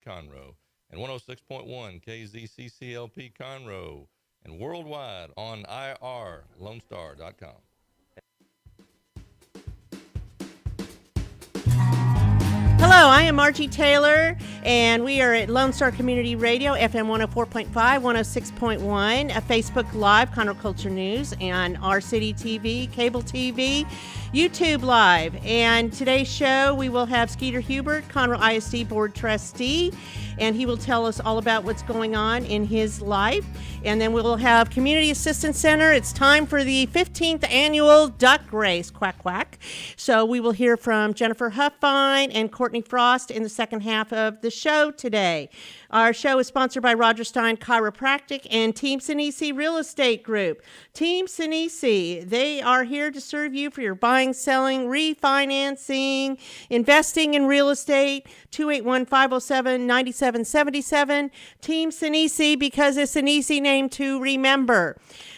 Conroe, and 106.1 KZCCLP Conroe, and worldwide on irlonestar.com. Hello, I am Margie Taylor, and we are at Lone Star Community Radio, FM 104.5, 106.1, Facebook Live, Conroe Culture News, and our City TV, cable TV, YouTube Live. And today's show, we will have Skeeter Hubert, Conroe ISD Board Trustee, and he will tell us all about what's going on in his life. And then we'll have Community Assistance Center. It's time for the 15th annual duck race, quack, quack. So we will hear from Jennifer Huffine and Courtney Frost in the second half of the show today. Our show is sponsored by Roger Stein Chiropractic and Team Sinisi Real Estate Group. Team Sinisi, they are here to serve you for your buying, selling, refinancing, investing in real estate. 281-507-9777. Team Sinisi, because it's an easy name to remember.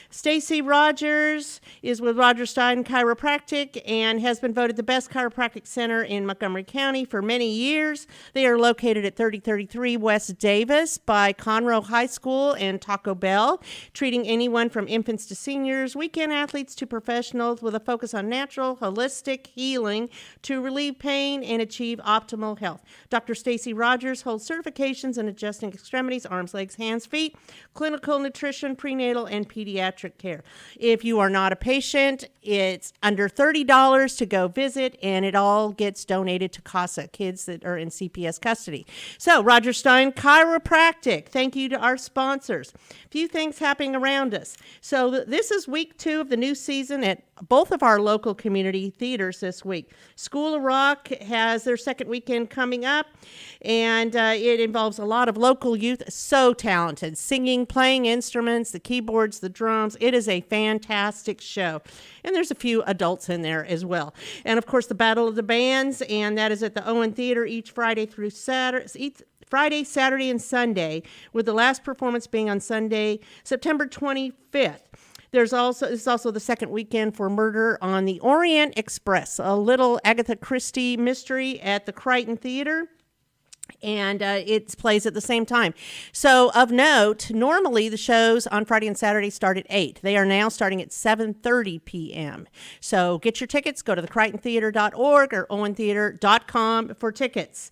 Stacy Rogers is with Roger Stein Chiropractic and has been voted the best chiropractic center in Montgomery County for many years. They are located at 3033 West Davis by Conroe High School and Taco Bell, treating anyone from infants to seniors, weekend athletes to professionals, with a focus on natural, holistic healing to relieve pain and achieve optimal health. Dr. Stacy Rogers holds certifications in adjusting extremities, arms, legs, hands, feet, clinical nutrition, prenatal, and pediatric care. If you are not a patient, it's under $30 to go visit, and it all gets donated to CASA, kids that are in CPS custody. So, Roger Stein Chiropractic, thank you to our sponsors. A few things happening around us. So, this is week 2 of the new season at both of our local community theaters this week. School of Rock has their second weekend coming up, and it involves a lot of local youth, so talented, singing, playing instruments, the keyboards, the drums. It is a fantastic show. And there's a few adults in there as well. And of course, the Battle of the Bands, and that is at the Owen Theater each Friday through Saturday. Friday, Saturday, and Sunday, with the last performance being on Sunday, September 25th. It's also the second weekend for Murder on the Orient Express, a little Agatha Christie mystery at the Crichton Theater. And it plays at the same time. So, of note, normally the shows on Friday and Saturday start at 8. They are now starting at 7:30 p.m. So, get your tickets. Go to thecrichtontheater.org or owentheater.com for tickets.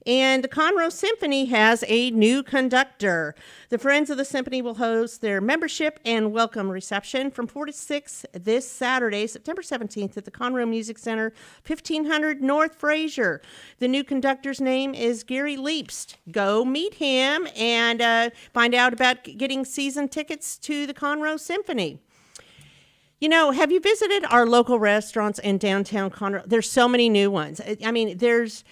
And the Conroe Symphony has a new conductor. The Friends of the Symphony will host their membership and welcome reception from 4 to 6 this Saturday, September 17th at the Conroe Music Center, 1500 North Fraser. The new conductor's name is Gary Leapst. Go meet him and find out about getting season tickets to the Conroe Symphony. You know, have you visited our local restaurants in downtown Conroe? There's so many new ones. I mean, there's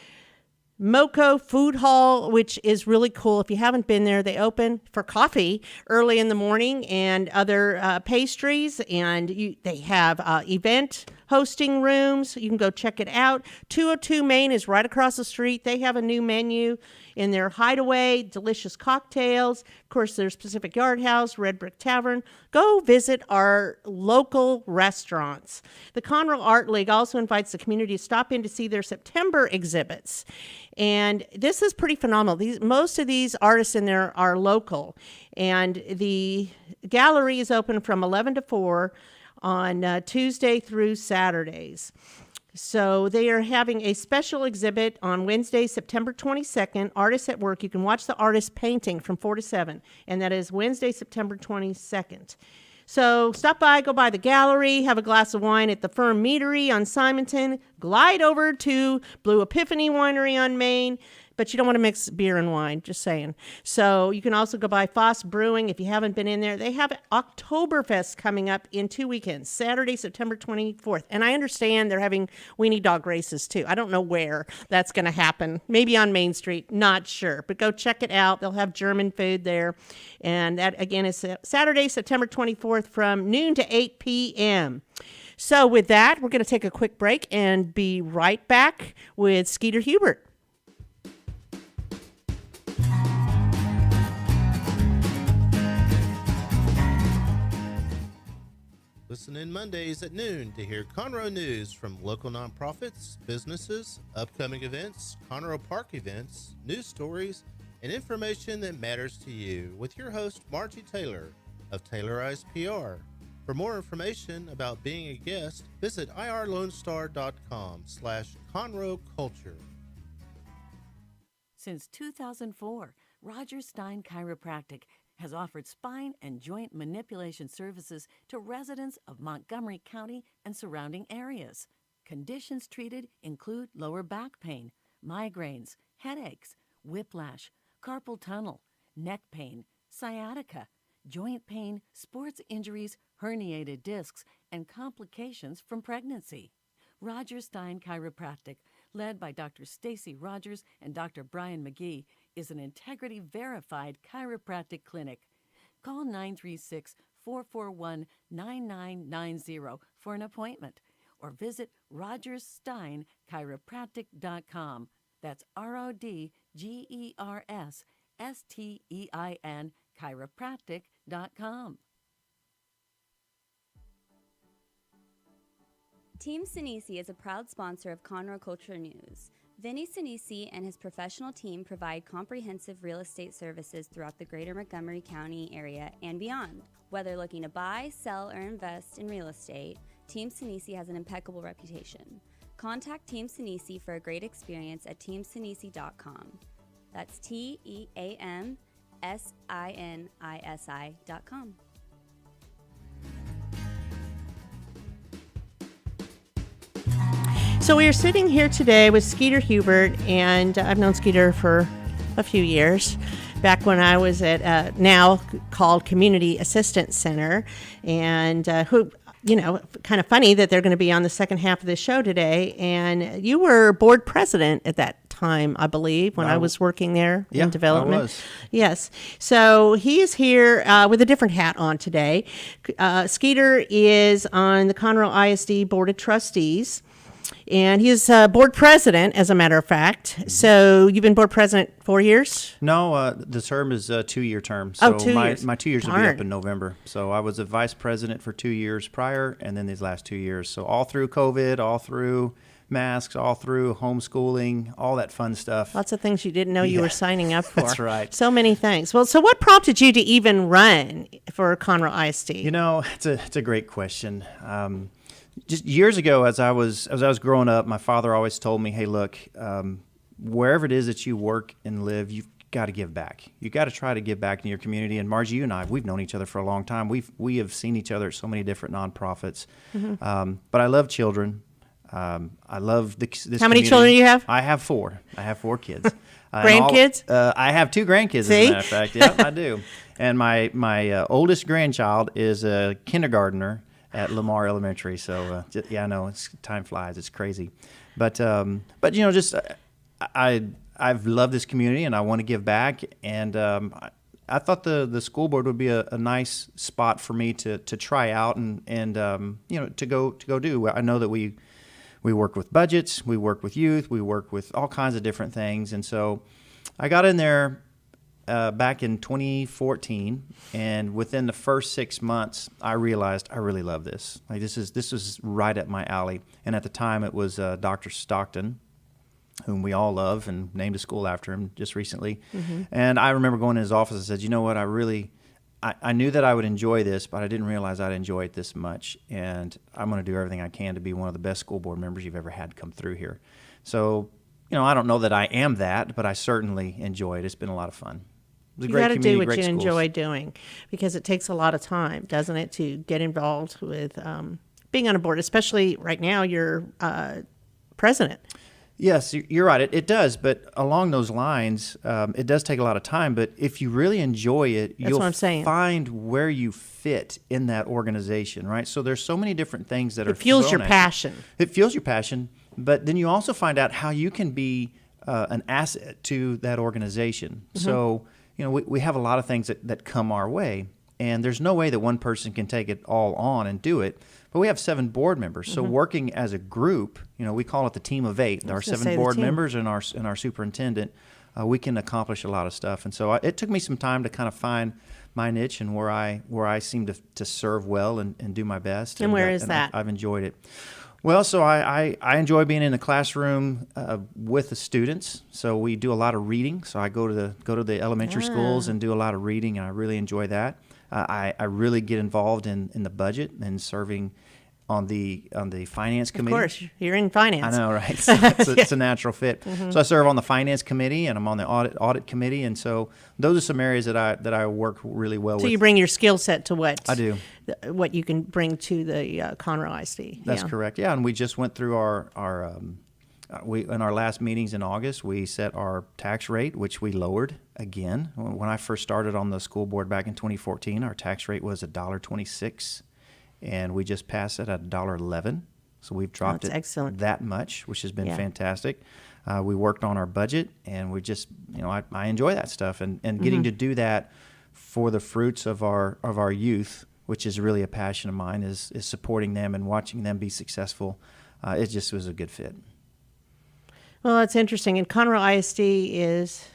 Moco Food Hall, which is really cool. If you haven't been there, they open for coffee early in the morning and other pastries, and they have event hosting rooms. You can go check it out. 202 Main is right across the street. They have a new menu in their Hideaway, delicious cocktails. Of course, there's Pacific Yard House, Red Brick Tavern. Go visit our local restaurants. The Conroe Art League also invites the community to stop in to see their September exhibits. And this is pretty phenomenal. Most of these artists in there are local. And the gallery is open from 11 to 4 on Tuesday through Saturdays. So they are having a special exhibit on Wednesday, September 22nd, Artists at Work. You can watch the artist painting from 4 to 7, and that is Wednesday, September 22nd. So stop by, go by the gallery, have a glass of wine at the Firm Meadery on Simonton, glide over to Blue Epiphany Winery on Main, but you don't want to mix beer and wine, just saying. So you can also go by Foss Brewing if you haven't been in there. They have Oktoberfest coming up in 2 weekends, Saturday, September 24th. And I understand they're having weenie dog races too. I don't know where that's going to happen. Maybe on Main Street, not sure. But go check it out. They'll have German food there. And that, again, is Saturday, September 24th from noon to 8 p.m. So with that, we're going to take a quick break and be right back with Skeeter Hubert. Listen in Mondays at noon to hear Conroe news from local nonprofits, businesses, upcoming events, Conroe Park events, news stories, and information that matters to you with your host, Margie Taylor of Taylorized PR. For more information about being a guest, visit irlonestar.com/Conroe Culture. Since 2004, Stein Chiropractic has offered spine and joint manipulation services to residents of Montgomery County and surrounding areas. Conditions treated include lower back pain, migraines, headaches, whiplash, carpal tunnel, neck pain, sciatica, joint pain, sports injuries, herniated discs, and complications from pregnancy. Stein Chiropractic, led by Dr. Stacy Rogers and Dr. Brian McGee, is an integrity-verified chiropractic clinic. Call 936-441-9990 for an appointment or visit rogerssteinchiropractic.com. That's RODGERSSTEIN chiropractic.com. Team Sinisi is a proud sponsor of Conroe Culture News. Vinny Sinisi and his professional team provide comprehensive real estate services throughout the greater Montgomery County area and beyond. Whether looking to buy, sell, or invest in real estate, Team Sinisi has an impeccable reputation. Contact Team Sinisi for a great experience at teamsinisi.com. That's TEAMSINISI.com. So we are sitting here today with Skeeter Hubert, and I've known Skeeter for a few years, back when I was at now called Community Assistance Center, and who, you know, kind of funny that they're going to be on the second half of the show today. And you were board president at that time, I believe, when I was working there in development. I was. Yes. So he is here with a different hat on today. Skeeter is on the Conroe ISD Board of Trustees. And he's board president, as a matter of fact. Mm-hmm. So you've been board president 4 years? No, the term is a 2-year term. So 2 years. My 2 years will be up in November. So I was a vice president for 2 years prior, and then these last 2 years. So all through COVID, all through masks, all through homeschooling, all that fun stuff. Lots of things you didn't know you were signing up for. That's right. So many things. Well, so what prompted you to even run for Conroe ISD? You know, it's a great question. Just years ago, as I was growing up, my father always told me, "Hey, look, wherever it is that you work and live, you've got to give back. You got to try to give back in your community." And Margie, you and I, we've known each other for a long time. We have seen each other at so many different nonprofits. Mm-hmm. But I love children. I love this. How many children do you have? I have 4. I have 4 kids. Grandkids? I have 2 grandkids, See? as a matter of fact. Yep, I do. And my oldest grandchild is a kindergartner at Lamar Elementary. So yeah, I know time flies. It's crazy, but you know, just I've loved this community and I want to give back. And I thought the school board would be a nice spot for me to try out and you know, to go do. I know that we work with budgets, we work with youth, we work with all kinds of different things. And so I got in there back in 2014, and within the first 6 months, I realized I really love this. Like this is right up my alley. And at the time, it was Dr. Stockton, whom we all love, and named a school after him just recently. Mm-hmm. And I remember going to his office and said, "You know what? I knew that I would enjoy this, but I didn't realize I'd enjoy it this much. And I'm going to do everything I can to be one of the best school board members you've ever had come through here." So, you know, I don't know that I am that, but I certainly enjoy it. It's been a lot of fun. You got to do what you enjoy doing, because it takes a lot of time, doesn't it, to get involved with being on a board, especially right now you're president. Yes, you're right. It does. But along those lines, it does take a lot of time. But if you really enjoy it, you'll find where you fit in that organization, right? So there's so many different things that it fuels your passion. It fuels your passion. But then you also find out how you can be an asset to that organization. Mm-hmm. So, you know, we have a lot of things that come our way, and there's no way that one person can take it all on and do it. But we have 7 board members, so working as a group, you know, we call it the team of 8. Our 7 board members and our superintendent, we can accomplish a lot of stuff. And so it took me some time to kind of find my niche and where I seem to serve well and do my best. And where is that? I've enjoyed it. Well, so I enjoy being in the classroom with the students. So we do a lot of reading. So I go to the elementary schools and do a lot of reading, and I really enjoy that. I really get involved in the budget and serving on the finance committee. Of course, you're in finance. I know, right? So it's a natural fit. Mm-hmm. So I serve on the finance committee, and I'm on the audit committee, and so those are some areas that I work really well with. So you bring your skill set to what I do, what you can bring to the Conroe ISD. That's correct. Yeah, and we just went through in our last meetings in August, we set our tax rate, which we lowered again. When I first started on the school board back in 2014, our tax rate was $1.26. And we just passed it at $1.11, so we've dropped it that much, which has been fantastic. We worked on our budget, and we just, I enjoy that stuff, and getting to do that for the fruits of our youth, which is really a passion of mine, is supporting them and watching them be successful. It just was a good fit. Well, that's interesting. And Conroe ISD is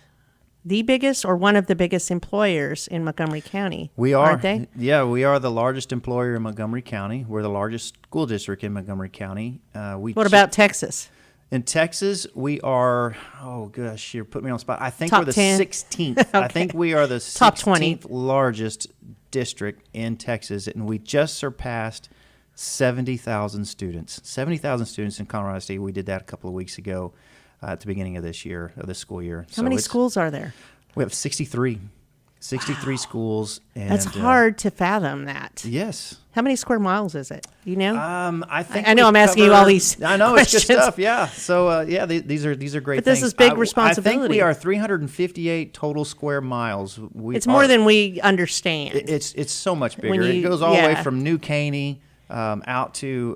the biggest or one of the biggest employers in Montgomery County. We are. Aren't they? Yeah, we are the largest employer in Montgomery County. We're the largest school district in Montgomery County. What about Texas? In Texas, we are, oh gosh, you're putting me on the spot. I think Top we're the 10? 16th. Okay. I think we are the Top 16th 20. largest district in Texas, and we just surpassed 70,000 students. 70,000 students in Conroe ISD. We did that a couple of weeks ago. At the beginning of this school year. How many schools are there? We have 63 schools. And, that's hard to fathom that. Yes. How many square miles is it? You know? I know I'm asking you all these I know questions. It's good stuff. Yeah. So these are great. But this things. is big responsibility. I think we are 358 total square miles. It's more than we understand. It's so much bigger. It goes all the way from New Caney. Out to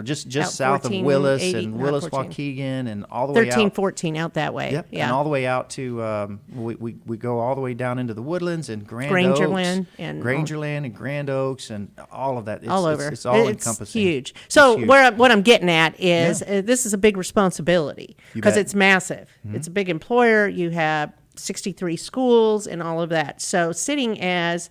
just out south of Willis and Willis Waukegan and all the way out 13-14 out that way. Yep, yeah, and all the way out to we go all the way down into the Woodlands and Grangerland and Grand Oaks and all of that. All over. It's all encompassing. Huge. So what I'm getting at is this is a big responsibility because it's massive. Mm-hmm. It's a big employer. You have 63 schools and all of that. So sitting as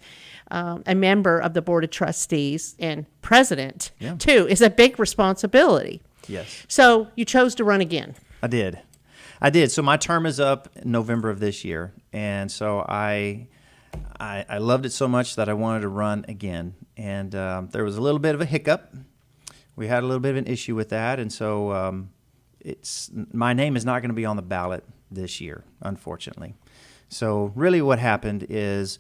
a member of the Board of Trustees and president, too, is a big responsibility. Yes. So you chose to run again. I did. So my term is up in November of this year, and so I loved it so much that I wanted to run again. And there was a little bit of a hiccup. We had a little bit of an issue with that, and so my name is not going to be on the ballot this year, unfortunately. So really what happened is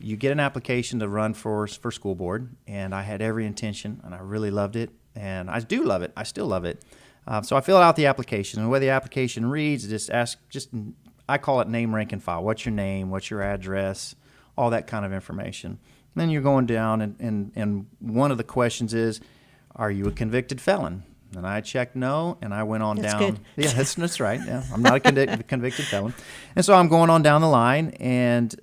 you get an application to run for school board, and I had every intention, and I really loved it, and I do love it. I still love it. So I filled out the application, and the way the application reads, I call it name, rank, and file. What's your name? What's your address? All that kind of information. And then you're going down, and one of the questions is, are you a convicted felon? And I checked no, and I went on that's down. Good. Yeah, that's right. Yeah, I'm not a convicted felon. And so I'm going on down the line, and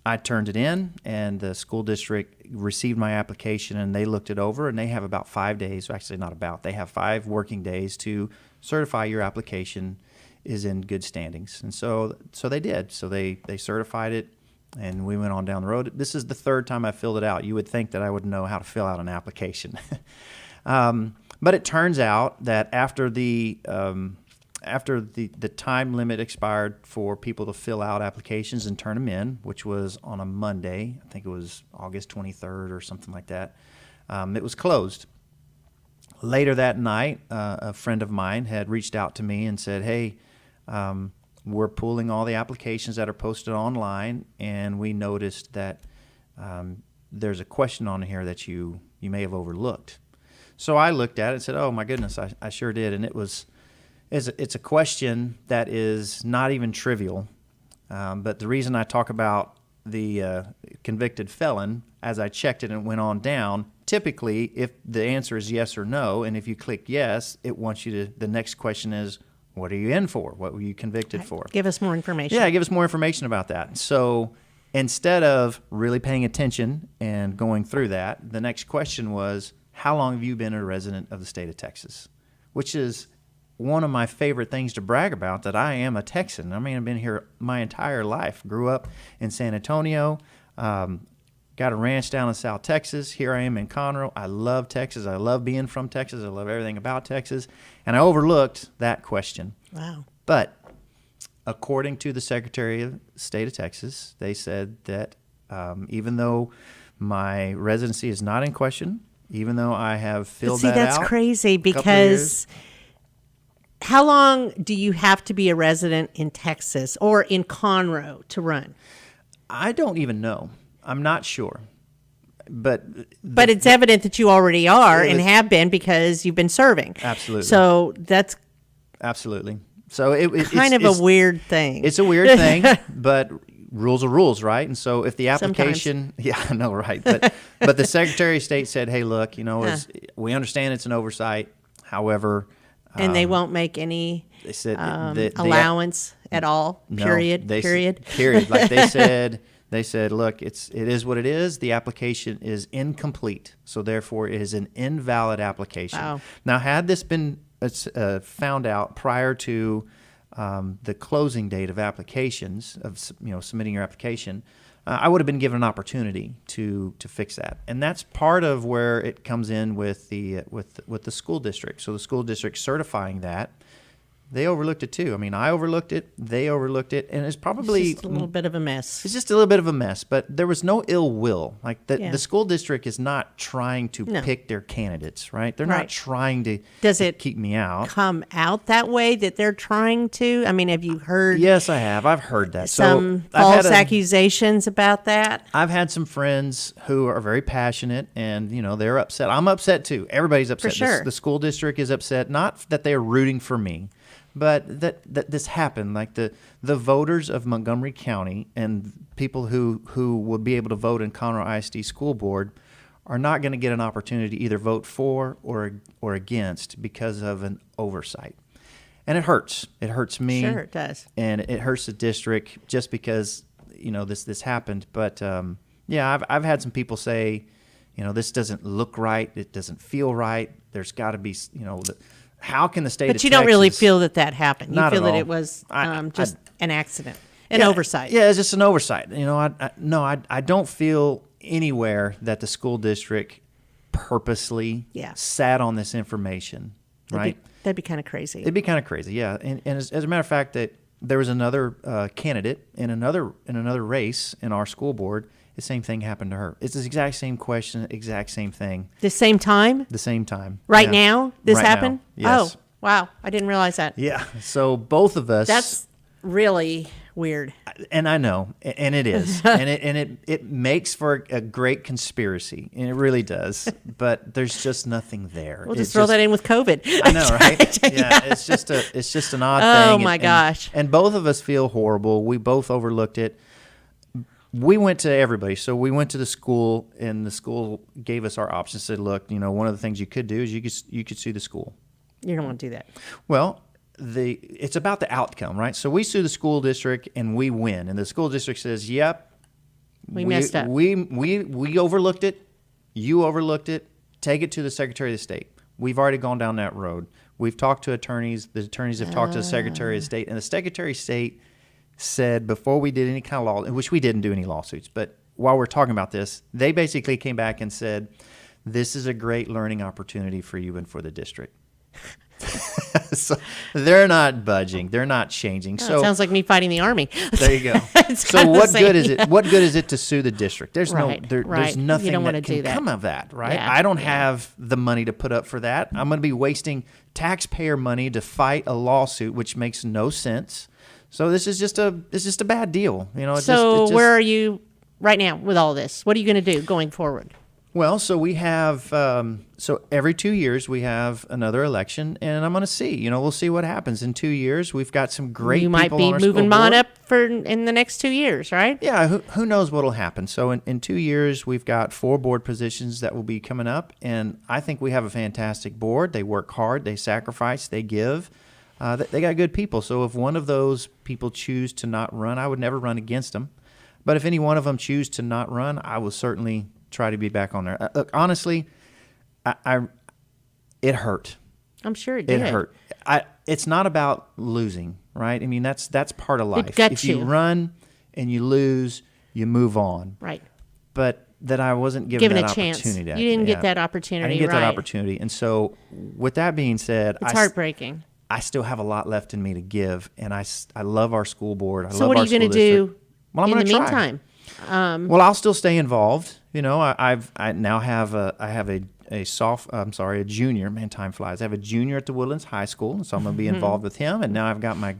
I turned it in, and the school district received my application, and they looked it over, and they have about 5 days. Actually, they have 5 working days to certify your application is in good standings. And so they did. So they certified it, and we went on down the road. This is the 3rd time I filled it out. You would think that I would know how to fill out an application. But it turns out that after the time limit expired for people to fill out applications and turn them in, which was on a Monday, I think it was August 23rd or something like that, it was closed. Later that night, a friend of mine had reached out to me and said, hey, we're pulling all the applications that are posted online, and we noticed that there's a question on here that you may have overlooked. So I looked at it and said, oh, my goodness, I sure did. And it's a question that is not even trivial. But the reason I talk about the convicted felon, as I checked it and went on down, typically if the answer is yes or no, and if you click yes, it wants you to, the next question is, what are you in for? What were you convicted for? Give us more information. Yeah, give us more information about that. So instead of really paying attention and going through that, the next question was, how long have you been a resident of the state of Texas? Which is one of my favorite things to brag about, that I am a Texan. I mean, I've been here my entire life. Grew up in San Antonio, got a ranch down in South Texas. Here I am in Conroe. I love Texas. I love being from Texas. I love everything about Texas. And I overlooked that question. Wow. But according to the Secretary of State of Texas, they said that even though my residency is not in question, even though I have filled that out. See, that's crazy because how long do you have to be a resident in Texas or in Conroe to run? I don't even know. I'm not sure. But it's evident that you already are and have been because you've been serving. Absolutely. So that's absolutely. So it's kind of a weird thing. It's a weird thing, but rules are rules, right? And so if the application, yeah, I know, right? But the Secretary of State said, hey, look, we understand it's an oversight. However, and they won't make any they said allowance at all. No, period. Period. Like they said, look, it is what it is. The application is incomplete, so therefore it is an invalid application. Wow. Now, had this been found out prior to the closing date of applications, of submitting your application, I would have been given an opportunity to fix that, and that's part of where it comes in with the school district. So the school district certifying that. They overlooked it too. I mean, I overlooked it. They overlooked it, and it's probably just a little bit of a mess. It's just a little bit of a mess, but there was no ill will. Like the school district is not trying to pick their candidates, right? They're not trying to keep me out. Come out that way that they're trying to? I mean, have you heard? Yes, I have. I've heard that. Some false accusations about that. I've had some friends who are very passionate, and they're upset. I'm upset too. Everybody's upset. For sure. The school district is upset. Not that they're rooting for me, but that this happened. Like the voters of Montgomery County and people who will be able to vote in Conroe ISD School Board are not going to get an opportunity to either vote for or against because of an oversight. And it hurts. It hurts me. Sure, it does. And it hurts the district just because this happened. But I've had some people say, this doesn't look right. It doesn't feel right. There's got to be how can the state of Texas... But you don't really feel that happened. You feel that all. It was just an accident, an oversight. Yeah, it's just an oversight. I don't feel anywhere that the school district purposely sat on this information, right? That'd be kind of crazy. It'd be kind of crazy, yeah. And as a matter of fact, that there was another candidate in another race in our school board. The same thing happened to her. It's the exact same question, exact same thing. The same time? The same time. Right now? This right happened? Now. Yes. Oh, wow. I didn't realize that. Yeah. So both of us. That's really weird. And I know, and it is. and it makes for a great conspiracy, and it really does. But there's just nothing there. We'll just throw that in with COVID. I know, right? Yeah. It's just an odd thing. Oh my gosh. And both of us feel horrible. We both overlooked it. We went to everybody. So we went to the school, and the school gave us our options. Said, look, one of the things you could do is you could sue the school. You don't want to do that. Well, it's about the outcome, right? So we sue the school district and we win, and the school district says, "Yep, we messed up. We overlooked it. You overlooked it. Take it to the Secretary of State." We've already gone down that road. We've talked to attorneys. The attorneys have talked to the Secretary of State, and the Secretary of State said before we did any kind of law, which we didn't do any lawsuits, but while we're talking about this, they basically came back and said, "This is a great learning opportunity for you and for the district." So they're not budging. They're not changing. So it sounds like me fighting the Army. There you go. So what good is it? What good is it to sue the district? There's there's nothing that can come of that, right? Yeah. I don't have the money to put up for that. I'm going to be wasting taxpayer money to fight a lawsuit, which makes no sense. So this is just a bad deal. Where are you right now with all this? What are you going to do going forward? Well, so we have so every 2 years we have another election, and I'm going to see. We'll see what happens in 2 years. We've got some great people on our school board. You might be moving on up in the next 2 years, right? Yeah, who knows what will happen. So in 2 years, we've got 4 board positions that will be coming up, and I think we have a fantastic board. They work hard, they sacrifice, they give. They got good people. So if one of those people choose to not run, I would never run against them. But if any one of them choose to not run, I will certainly try to be back on there. Look, honestly, it hurt. I'm sure it did. It hurt. It's not about losing, right? I mean, that's part of life. It guts if you you. run and you lose, you move on. Right. But that I wasn't given Given that a chance. opportunity. You didn't Yeah. get that opportunity. I didn't get that right. opportunity. And so with that being said, It's heartbreaking. I still have a lot left in me to give, and I love our school board. I So love what are our you going to school do district. Well, I'm in the gonna try. meantime? Well, I'll still stay involved. You know, I now have a junior. Man, time flies. I have a junior at the Woodlands High School, and so I'm going to be involved with him. And now I've got my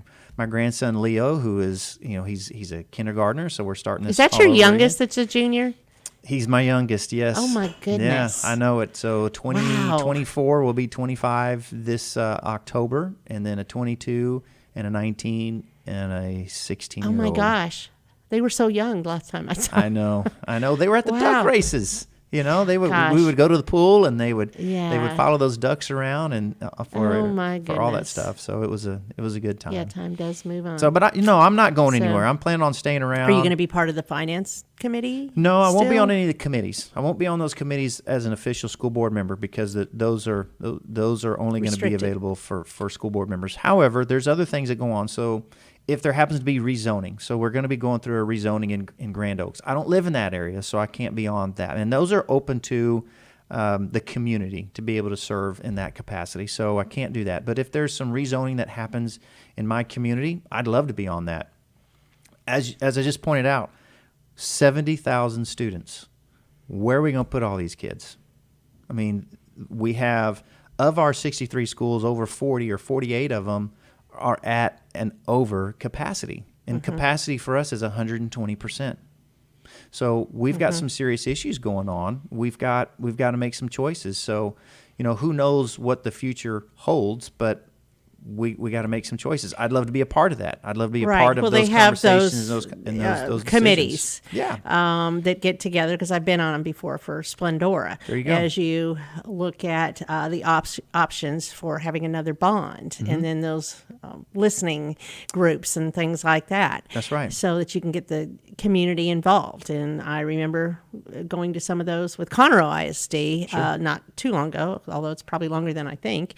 grandson Leo, who is, you know, he's a kindergartner. So we're starting this. Is that all your over youngest again. that's a junior? He's my youngest. Yes. Oh, my goodness. Yeah, I know it. So 24 will be 25 this October, and then a 22 and a 19 and a 16-year-old. Oh, my gosh. They were so young last time I saw I know. They were at the Wow. duck races. You know, Gosh. we would go to the pool, and they would Yeah. follow those ducks around and for Oh, my for all that goodness. stuff. So it was a good time. Yeah, time does move on. So, but I'm not going So- anywhere. I'm planning on staying around. Are you going to be part of the finance committee? No, I won't be still? on any of the committees. I won't be on those committees as an official school board member because those are only going to be Restricted. available for school board members. However, there's other things that go on. So if there happens to be rezoning, so we're going to be going through a rezoning in Grand Oaks. I don't live in that area, so I can't be on that. And those are open to the community to be able to serve in that capacity. So I can't do that. But if there's some rezoning that happens in my community, I'd love to be on that. As I just pointed out, 70,000 students. Where are we going to put all these kids? I mean, we have, of our 63 schools, over 40 or 48 of them are at an over capacity. And capacity for us is 120%. So we've got some serious issues going on. We've got to make some choices. So, you know, who knows what the future holds, but we got to make some choices. I'd love to be a part of that. I'd love to be a Right. part of Well, those they have conversations those, and those committees. decisions. Yeah. That get together, because I've been on them before for Splendora. There you go. As you look at the options for having another bond, Mm-hmm. and then those listening groups and things like that. That's right. So that you can get the community involved. And I remember going to some of those with Conroe ISD not too long ago, although it's probably longer than I think.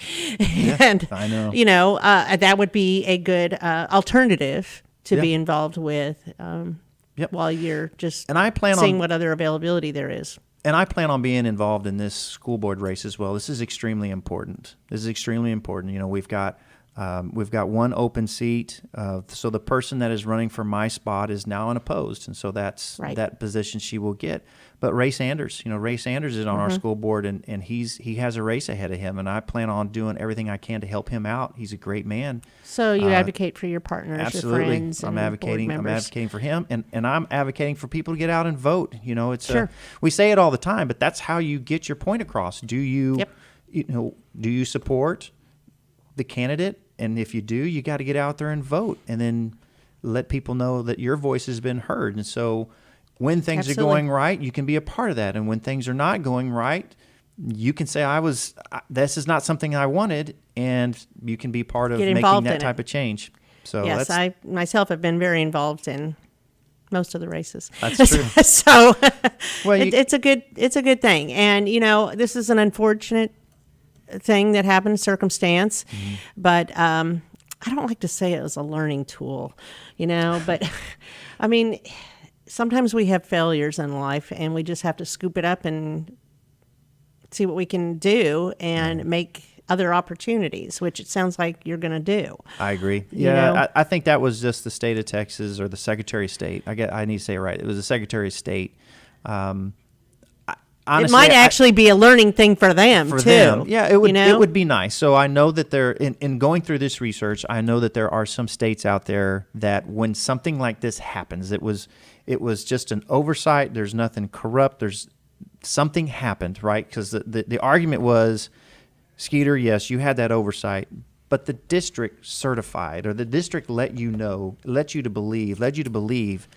And I know. you know, that would be a good alternative to be involved with while you're just And I plan seeing on- what other availability there is. And I plan on being involved in this school board race as well. This is extremely important. You know, we've got one open seat. So the person that is running for my spot is now unopposed, and so that's Right. that position she will get. But Ray Sanders, is on our school board, and he has a race ahead of him, and I plan on doing everything I can to help him out. He's a great man. So you advocate for your partners, Absolutely. your friends, and I'm advocating for him, and I'm advocating for people to get out and vote. You know, it's Sure. we say it all the time, but that's how you get your point across. Do you Yep. do you support the candidate? And if you do, you got to get out there and vote, and then let people know that your voice has been heard. And so when things Absolutely. are going right, you can be a part of that. And when things are not going right, you can say, this is not something I wanted, and you can be part of Get making involved that in type it. of change. So Yes, that's I myself have been very involved in most of the races. That's true. So Well, it's a good thing. And you know, this is an unfortunate thing that happened, circumstance, Mm-hmm. but I don't like to say it was a learning tool, you know, but I mean, sometimes we have failures in life and we just have to scoop it up and see what we can do and make other opportunities, which it sounds like you're going to do. I agree. You Yeah, know? I think that was just the state of Texas, or the Secretary of State. I need to say it right. It was the Secretary of State. It might actually be a learning thing for them for too. them. Yeah, it would. You know? It would be nice. So I know that there, in going through this research, I know that there are some states out there that when something like this happens, it was just an oversight. There's nothing corrupt. There's something happened, right? Because the argument was, Skeeter, yes, you had that oversight, but the district certified, or the district led you to believe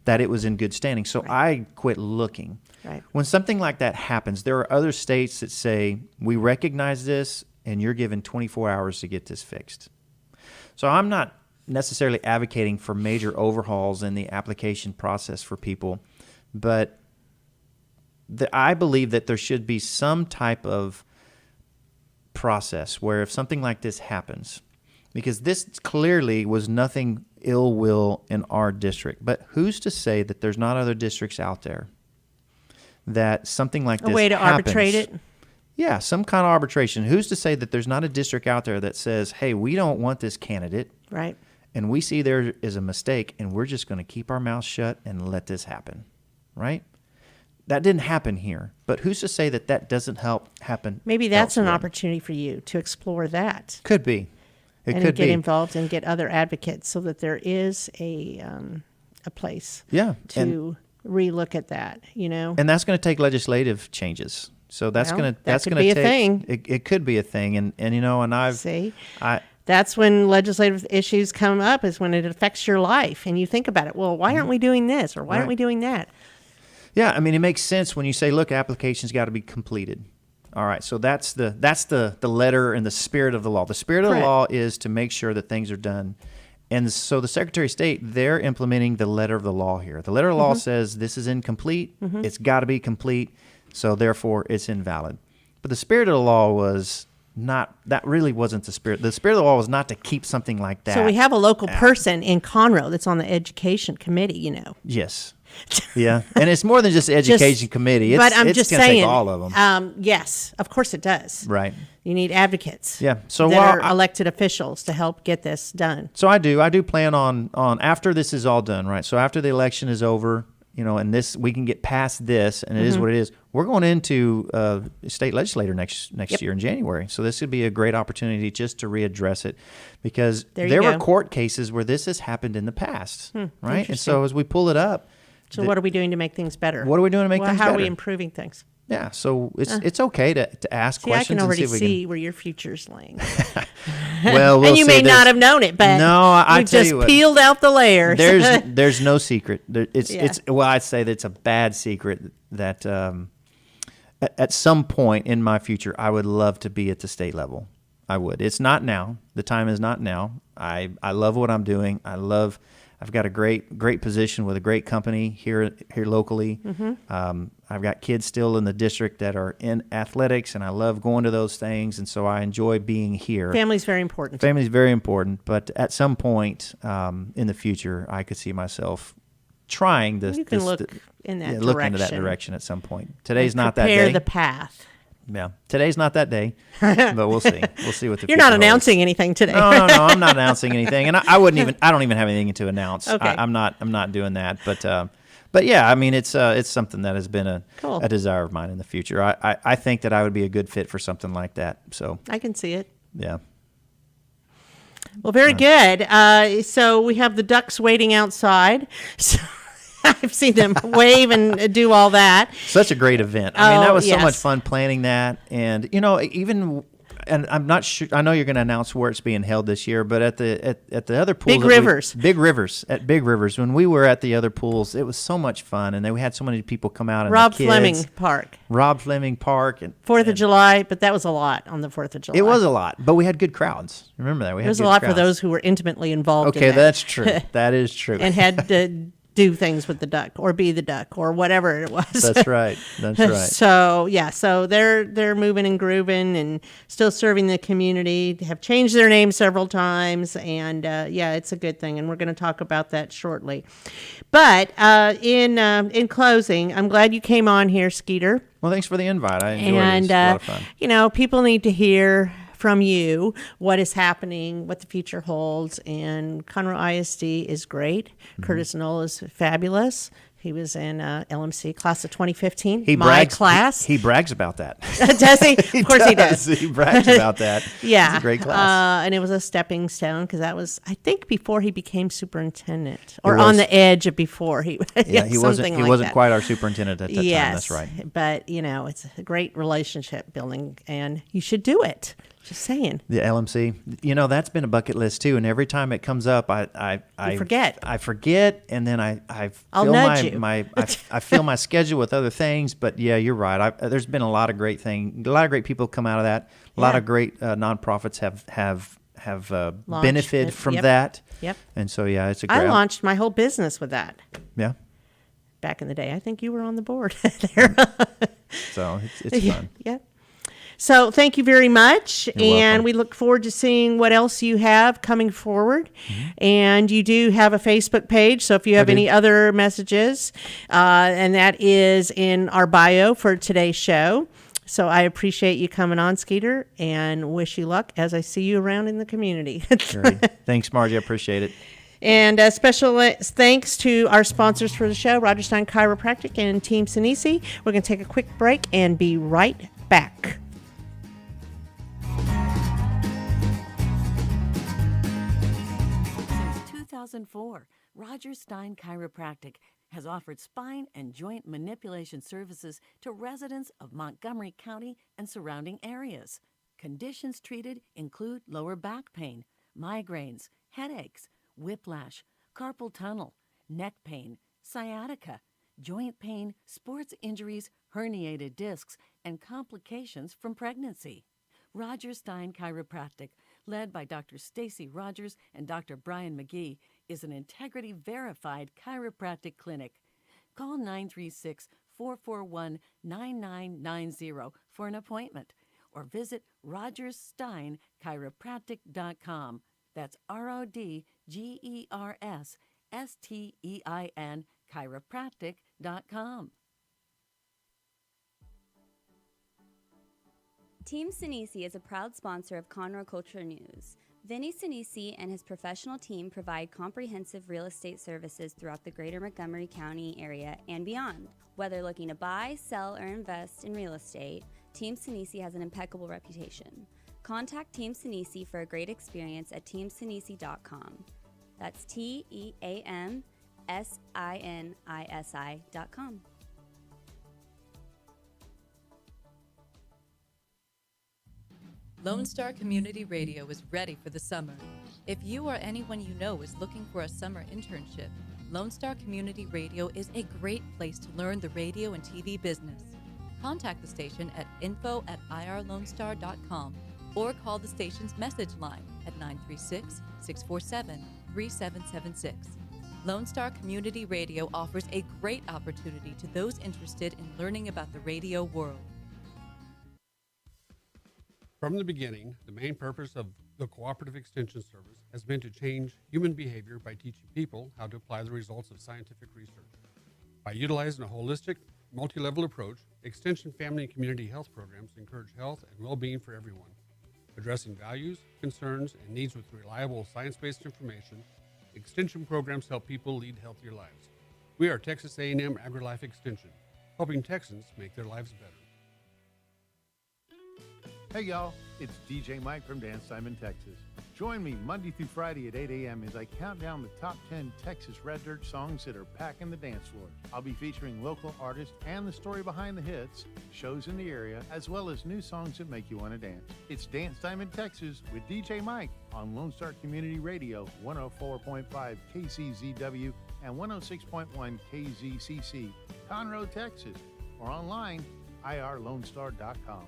that it was in good standing. So I quit looking. Right. When something like that happens, there are other states that say, we recognize this, and you're given 24 hours to get this fixed. So I'm not necessarily advocating for major overhauls in the application process for people, but I believe that there should be some type of process where if something like this happens, because this clearly was nothing ill will in our district, but who's to say that there's not other districts out there that something like this A way to happens. arbitrate it. Yeah, some kind of arbitration. Who's to say that there's not a district out there that says, hey, we don't want this candidate, Right. and we see there is a mistake, and we're just going to keep our mouths shut and let this happen, right? That didn't happen here, but who's to say that that doesn't help happen? Maybe that's an elsewhere? opportunity for you to explore that. Could be. It and could get be. involved and get other advocates so that there is a place Yeah, to relook at that, you know? and that's going to take legislative changes. So that's Well, going to that that's could going to be a take thing. It could be a thing, and you know, and See? I That's when legislative issues come up, is when it affects your life and you think about it. Well, why aren't we doing this or why aren't Right. we doing that? yeah, I mean, it makes sense when you say, look, applications got to be completed. All right, so that's the letter and the spirit of the law. The spirit of the Correct. law is to make sure that things are done. And so the Secretary of State, they're implementing the letter of the law here. The letter of the law says this is incomplete. It's got to be complete. So therefore, it's invalid. But the spirit of the law was not, that really wasn't the spirit. The spirit of the law was not to keep something like that. So we have a local person in Conroe that's on the education committee, you know. Yes. Yeah. And it's more than just the education committee. It's, but I'm it's just gonna saying, take all of them. Yes, of course it does. Right. You need advocates. Yeah. So that while are elected officials to help get this done. So I do plan on after this is all done, right? So after the election is over, you know, and this, we can get past this, and it is what it is. We're going into state legislature next year in January. So this would be a great opportunity just to readdress it, because There you there were go. court cases where this has happened in the past, right? And interesting. so as we pull it up, So what are we doing to make things better? What are we doing to make things How are we better? improving things? yeah, so it's okay to ask See, I questions can already and see if see where your future's laying. we can. Well, we'll and you see. may There's- not have known it, but No, I we've tell just you what. peeled out the layers. There's no secret. It's Yeah. well, I'd say that it's a bad secret that at some point in my future I would love to be at the state level. I would. It's not now. The time is not now. I love what I'm doing. I've got a great position with a great company here locally. I've got kids still in the district that are in athletics, and I love going to those things, and so I enjoy being here. Family's very important. Family is very important, but at some point in the future, I could see myself trying this. You can look in that look into that direction. direction at some point. Today's And not that prepare day. the path. Yeah, today's not that day, but we'll see. We'll see what the You're future not holds. announcing anything today. No, I'm not announcing anything, and I wouldn't even. I don't even have anything to announce. Okay. I'm not doing that. But yeah, I mean, it's something that has been Cool. a desire of mine in the future. I think that I would be a good fit for something like that. So I can see it. yeah. Well, very good. So we have the ducks waiting outside. So I've seen them wave and do all that. Such a great event. I mean, that Oh, was so much yes. fun planning that. And, you know, and I'm not sure, I know you're going to announce where it's being held this year, but at the other pools. Big Rivers. When we were at the other pools, it was so much fun. And we had so many people come out. And Rob the kids, Fleming Park. Rob Fleming Park. And 4th of July, but that was a lot on the 4th of July. it was a lot, but we had good crowds. Remember that? We had It was a good lot crowds. for those who were intimately involved Okay, in that. that's true. That is true. And had to do things with the duck or be the duck or whatever it was. That's right. That's right. So yeah, so they're moving and grooving and still serving the community. They have changed their name several times, and yeah, it's a good thing. And we're going to talk about that shortly. But in closing, I'm glad you came on here, Skeeter. Well, thanks for the invite. I enjoyed it. And It's a lot of fun. you know, people need to hear from you what is happening, what the future holds. And Conroe ISD is great. Mm-hmm. Curtis Knoll is fabulous. He was in LMC class of 2015. He my brags. class. He brags about that. Does he? Of course he does. He brags about that. Yeah. It's a great class. And it was a stepping stone because that was, I think, before he became superintendent or was. on the edge of before he. Yeah, he wasn't. something He like wasn't that. quite our superintendent at that Yes, time. That's right. But you know, it's a great relationship building, and you should do it. Just saying. The LMC, you know, that's been a bucket list too. And every time it comes up, I forget. I forget, and then I I'll fill nudge you. I fill my schedule with other things. But yeah, you're right. There's been a lot of great things. A lot of great people come out of that. A lot Yeah. of great nonprofits have Launched benefited it. from Yep. that. Yep. And so yeah, it's a I great. launched my whole business with that Yeah. back in the day. I think you were on the board there. So it's fun. Yeah. So thank you very much. You're welcome. We look forward to seeing what else you have coming forward. And you do have a Facebook page. So if you have do. any other messages, and that is in our bio for today's show. So I appreciate you coming on, Skeeter, and wish you luck as I see you around in the community. Great. Thanks, Margie. I appreciate it. And special thanks to our sponsors for the show, Roger Stein Chiropractic and Team Sinisi. We're going to take a quick break and be right back. Since 2004, Roger Stein Chiropractic has offered spine and joint manipulation services to residents of Montgomery County and surrounding areas. Conditions treated include lower back pain, migraines, headaches, whiplash, carpal tunnel, neck pain, sciatica, joint pain, sports injuries, herniated discs, and complications from pregnancy. Roger Stein Chiropractic, led by Dr. Stacy Rogers and Dr. Brian McGee, is an integrity-verified chiropractic clinic. Call 936-441-9990 for an appointment or visit rogersteinchiropractic.com. That's RODGERSSTEIN chiropractic.com. Team Sinisi is a proud sponsor of Conroe Culture News. Vinny Sinisi and his professional team provide comprehensive real estate services throughout the greater Montgomery County area and beyond. Whether looking to buy, sell, or invest in real estate, Team Sinisi has an impeccable reputation. Contact Team Sinisi for a great experience at teamsinisi.com. That's TEAMSINISI.com. Lone Star Community Radio is ready for the summer. If you or anyone you know is looking for a summer internship, Lone Star Community Radio is a great place to learn the radio and TV business. Contact the station at info@irlonestar.com or call the station's message line at 936-647-3776. Lone Star Community Radio offers a great opportunity to those interested in learning about the radio world. From the beginning, the main purpose of the Cooperative Extension Service has been to change human behavior by teaching people how to apply the results of scientific research. By utilizing a holistic, multi-level approach, Extension family and community health programs encourage health and well-being for everyone. Addressing values, concerns, and needs with reliable science-based information, Extension programs help people lead healthier lives. We are Texas A&M AgriLife Extension, helping Texans make their lives better. Hey y'all, it's DJ Mike from Dance Time in Texas. Join me Monday through Friday at 8 a.m. as I count down the top 10 Texas Red Dirt songs that are packing the dance floor. I'll be featuring local artists and the story behind the hits, shows in the area, as well as new songs that make you want to dance. It's Dance Time in Texas with DJ Mike on Lone Star Community Radio, 104.5 KCZW and 106.1 KZCC, Conroe, Texas, or online, irlonestar.com.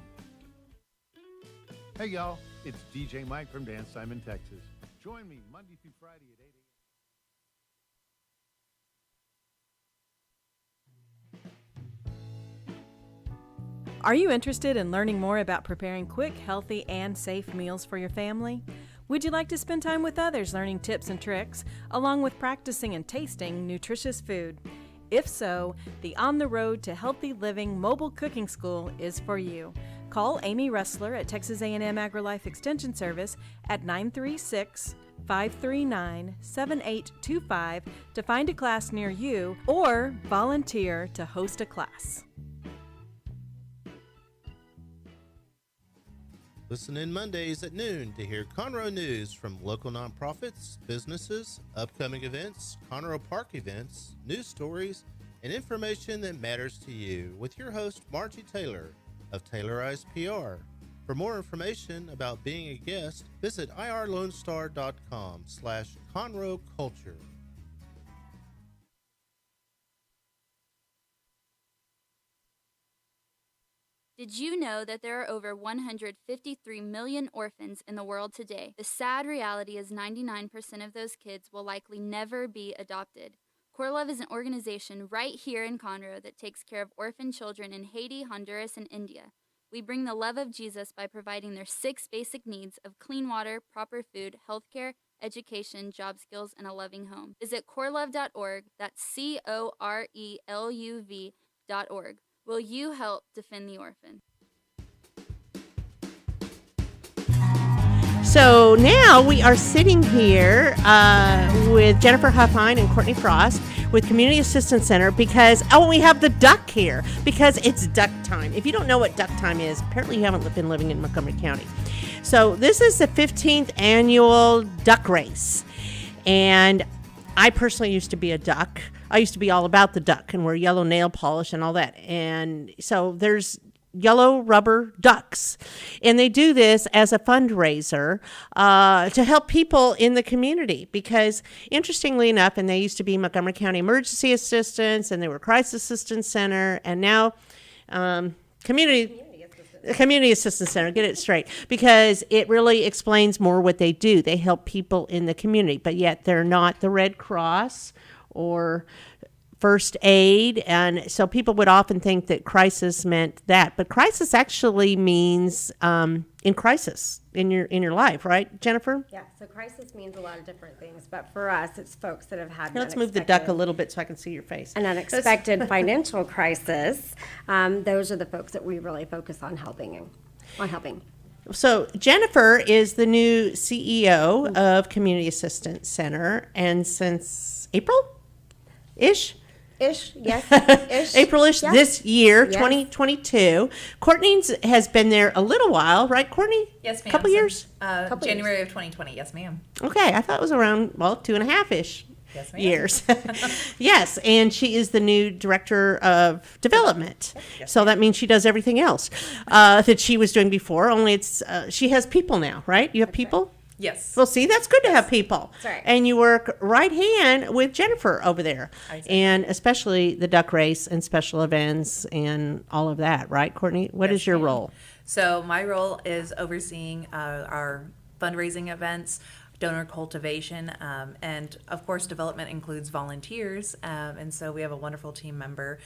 Hey y'all, it's DJ Mike from Dance Time in Texas. Join me Monday through Friday at 8 a.m. Are you interested in learning more about preparing quick, healthy, and safe meals for your family? Would you like to spend time with others learning tips and tricks, along with practicing and tasting nutritious food? If so, the On the Road to Healthy Living Mobile Cooking School is for you. Call Amy Ressler at Texas A&M AgriLife Extension Service at 936-539-7825 to find a class near you or volunteer to host a class. Listen in Mondays at noon to hear Conroe news from local nonprofits, businesses, upcoming events, Conroe Park events, news stories, and information that matters to you with your host, Margie Taylor of Taylorized PR. For more information about being a guest, visit irlonestar.com/Conroe Culture. Did you know that there are over 153 million orphans in the world today? The sad reality is 99% of those kids will likely never be adopted. Core Love is an organization right here in Conroe that takes care of orphan children in Haiti, Honduras, and India. We bring the love of Jesus by providing their 6 basic needs of clean water, proper food, healthcare, education, job skills, and a loving home. Visit corelove.org. That's CORELUV.org. Will you help defend the orphan? So now we are sitting here with Jennifer Huffine and Courtney Frost with Community Assistance Center because, we have the duck here because it's duck time. If you don't know what duck time is, apparently you haven't been living in Montgomery County. So this is the 15th annual duck race. And I personally used to be a duck. I used to be all about the duck and wear yellow nail polish and all that. And so there's yellow rubber ducks. And they do this as a fundraiser to help people in the community because, interestingly enough, and they used to be Montgomery County Emergency Assistance and they were Crisis Assistance Center and now Community Assistance Center, get it straight, because it really explains more what they do. They help people in the community, but yet they're not the Red Cross or first aid, and so people would often think that crisis meant that, but crisis actually means in crisis in your life, right, Jennifer? Yeah, so crisis means a lot of different things, but for us, it's folks that have had. Here, let's move the duck a little bit so I can see your face. An unexpected financial crisis. Those are the folks that we really focus on helping. So Jennifer is the new CEO of Community Assistance Center, and since April-ish? Yes. April-ish yes. this year, Yes. 2022. Courtney has been there a little while, right, Courtney? Yes, ma'am. Couple years? January of 2020. Yes, ma'am. Okay, I thought it was around, 2.5-ish Yes, ma'am. years. Yes, and she is the new director of development. Yes, so that means she does everything else that she was doing before, only it's she has people now, right? You have people? Yes. Well, see, that's good to have people. That's right. And you work right hand with Jennifer over there. I see. And especially the duck race and special events and all of that, right, Courtney? What is your ma'am. role? So my role is overseeing our fundraising events, donor cultivation, and of course development includes volunteers, and so we have a wonderful team member,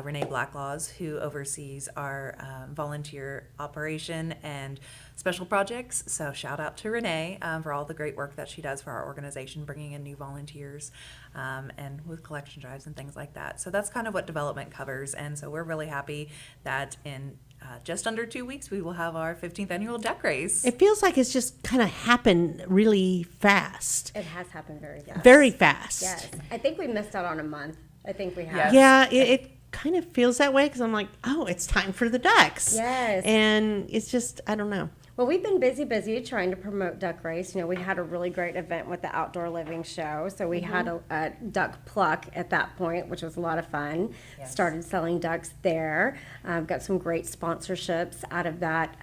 Renee Blacklaws, who oversees our volunteer operation and special projects. So shout out to Renee for all the great work that she does for our organization, bringing in new volunteers and with collection drives and things like that. So that's kind of what development covers, and so we're really happy that in just under 2 weeks, we will have our 15th annual duck race. It feels like it's just kind of happened really fast. It has happened very fast. Very fast. Yes. I think we missed out on a month. I think we have. Yeah, it kind of feels that way because I'm like, it's time for the ducks. Yes. And it's just, I don't know. Well, we've been busy trying to promote duck race. We had a really great event with the outdoor living show. So we had a duck pluck at that point, which was a lot of fun. Yes. Started selling ducks there. Got some great sponsorships out of that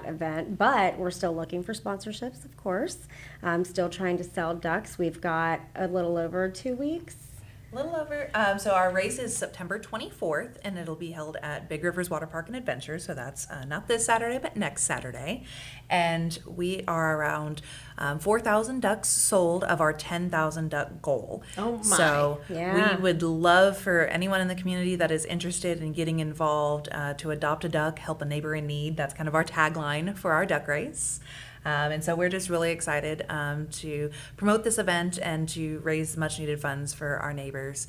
event. But we're still looking for sponsorships, of course. Still trying to sell ducks. We've got a little over 2 weeks. A little over. So our race is September 24th, and it'll be held at Big Rivers Water Park and Adventure. So that's not this Saturday, but next Saturday. And we are around 4,000 ducks sold of our 10,000 duck goal. Oh, my. So Yeah. we would love for anyone in the community that is interested in getting involved to adopt a duck, help a neighbor in need. That's kind of our tagline for our duck race. And so we're just really excited to promote this event and to raise much needed funds for our neighbors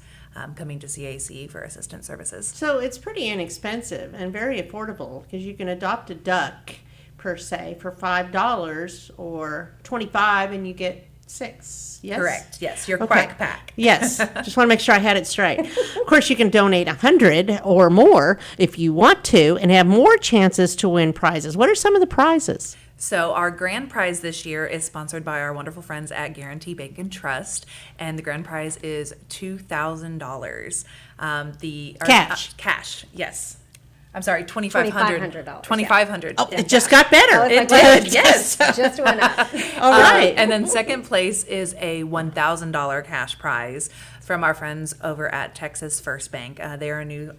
coming to CAC for assistance services. So it's pretty inexpensive and very affordable because you can adopt a duck per se for $5 or $25 and you get 6. Yes? Correct. Yes, your Okay. quack pack. Yes. Just want to make sure I had it straight. Of course, you can donate 100 or more if you want to and have more chances to win prizes. What are some of the prizes? So our grand prize this year is sponsored by our wonderful friends at Guarantee Bank and Trust, and the grand prize is $2,000. Cash. Cash, yes. I'm sorry, $2,500. $2,500. Oh, it just got better. It did, yes. Just went up. All right. And then second place is a $1,000 cash prize from our friends over at Texas First Bank. They are a new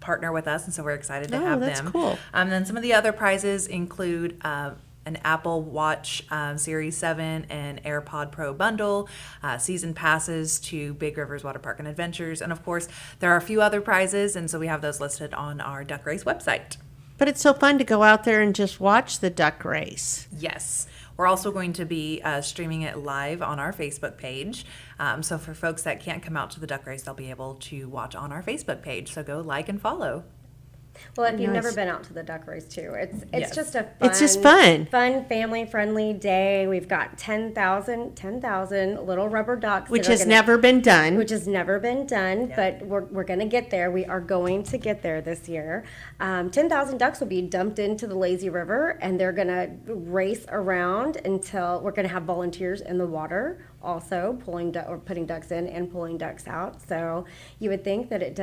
partner with us, and so we're excited to have that's them. cool. And then some of the other prizes include an Apple Watch Series 7 and AirPod Pro bundle, season passes to Big Rivers Water Park and Adventures, and of course, there are a few other prizes, and so we have those listed on our Duck Race website. But it's so fun to go out there and just watch the duck race. Yes. We're also going to be streaming it live on our Facebook page. So for folks that can't come out to the duck race, they'll be able to watch on our Facebook page. So go like and follow. Well, if you've Nice. never been out to the duck race too, it's Yes. just a fun, It's just fun. family-friendly day. We've got 10,000 little rubber ducks. Which that are has gonna- never been done. Which has never been done, but we're going to get there. We are going to get there this year. 10,000 ducks will be dumped into the lazy river, and they're going to race around until we're going to have volunteers in the water also putting ducks in and pulling ducks out. So you would think that it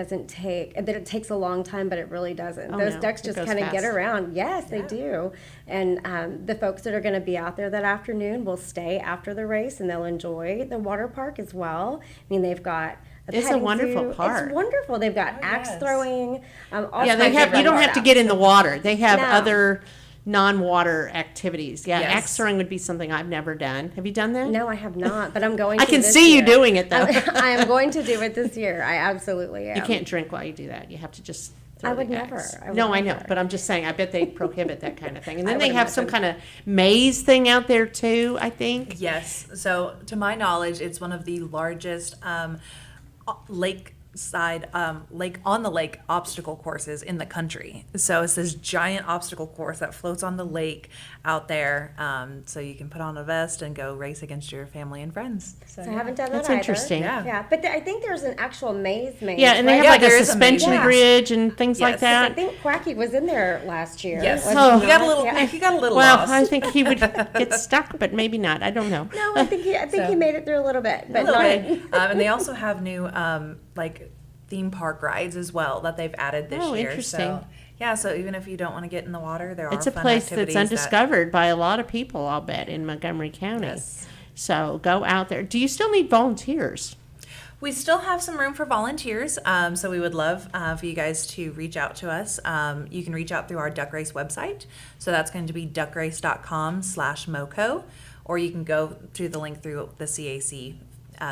takes a long time, but it really doesn't. Oh, Those no. ducks It just goes kind of get fast. around. Yes, they do. And the folks that are going to be out there that afternoon will stay after the race, and they'll enjoy the water park as well. I mean, they've got It's a petting wonderful zoo. park. It's wonderful. They've got axe throwing. All Yeah, they kinds have. of You don't fun have to stuff. get in the water. They have No. other non-water activities. Yeah, Yes. axe throwing would be something I've never done. Have you done that? No, I have not, but I'm going I to can this see you year. doing it, though. I am going to do it this year. I absolutely am. You can't drink while you do that. You have to just throw I the would never. axe. I would No, I know, never. but I'm just saying. I bet they prohibit that kind of thing. And then I they would have some imagine. kind of maze thing out there too. I think. Yes. So to my knowledge, it's one of the largest lake on the lake obstacle courses in the country. So it's this giant obstacle course that floats on the lake out there. So you can put on a vest and go race against your family and friends. So I haven't done That's that either. interesting. Yeah, but I think there's an actual maze. Yeah, and they right? have Yeah, like a there is a maze. suspension Yeah. bridge and things like Yes. that. I think Quacky was in there last year. Yes. wasn't Oh. he You got a not? little. Yeah. You got a little Well, lost. I think he would get stuck, but maybe not. I don't know. No, I think So- he made it through a little bit, A but little not. bit. And they also have new like theme park rides as well that they've added this Oh, year. interesting. So yeah, so even if you don't want to get in the water, there It's are a fun place that's activities that- undiscovered by a lot of people, I'll bet, in Montgomery County. Yes. So go out there. Do you still need volunteers? We still have some room for volunteers, so we would love for you guys to reach out to us. You can reach out through our Duck Race website. So that's going to be duckrace.com/MoCo, or you can go through the link through the CAC